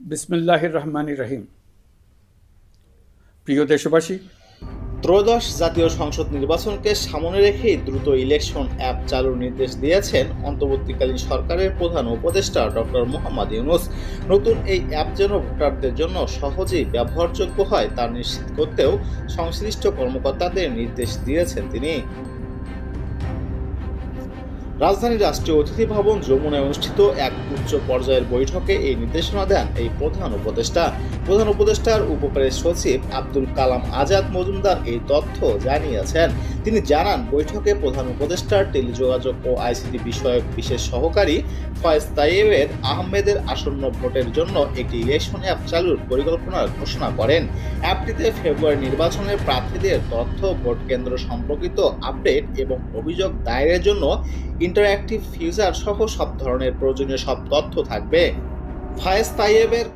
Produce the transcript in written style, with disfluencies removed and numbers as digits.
বিসমিল্লাহির রহমানির রহিম। প্রিয় দেশবাসী, ত্রয়োদশ জাতীয় সংসদ নির্বাচনকে সামনে রেখেই দ্রুত ইলেকশন অ্যাপ চালুর নির্দেশ দিয়েছেন অন্তর্বর্তীকালীন সরকারের প্রধান উপদেষ্টা ডক্টর মোহাম্মদ ইউনূস। নতুন এই অ্যাপ যেন ভোটারদের জন্য সহজেই ব্যবহারযোগ্য হয় তা নিশ্চিত করতেও সংশ্লিষ্ট কর্মকর্তাদের নির্দেশ দিয়েছেন তিনি। রাজধানীর রাষ্ট্রীয় অতিথি ভবন যমুনায় অনুষ্ঠিত এক উচ্চ পর্যায়ের বৈঠকে এই নির্দেশনা দেন এই প্রধান উপদেষ্টার উপপ্রেস সচিব আব্দুল কালাম আজাদ মজুমদার এই তথ্য জানিয়েছেন। তিনি জানান, বৈঠকে প্রধান উপদেষ্টার টেলিযোগাযোগ ও আইসিটি বিষয়ক বিশেষ সহকারী ফয়েজ তাইয়েবের আহমেদের আসন্ন ভোটের জন্য একটি ইলেকশন অ্যাপ চালুর পরিকল্পনার ঘোষণা করেন। অ্যাপটিতে ফেব্রুয়ারি নির্বাচনের প্রার্থীদের তথ্য, ভোট কেন্দ্র সম্পর্কিত আপডেট এবং অভিযোগ দায়েরের জন্য ইন্টারঅ্যাক্টিভ ফিচার সহ সব ধরনের প্রয়োজনীয় সব তথ্য থাকবে। ফায়েজ তাইয়েবের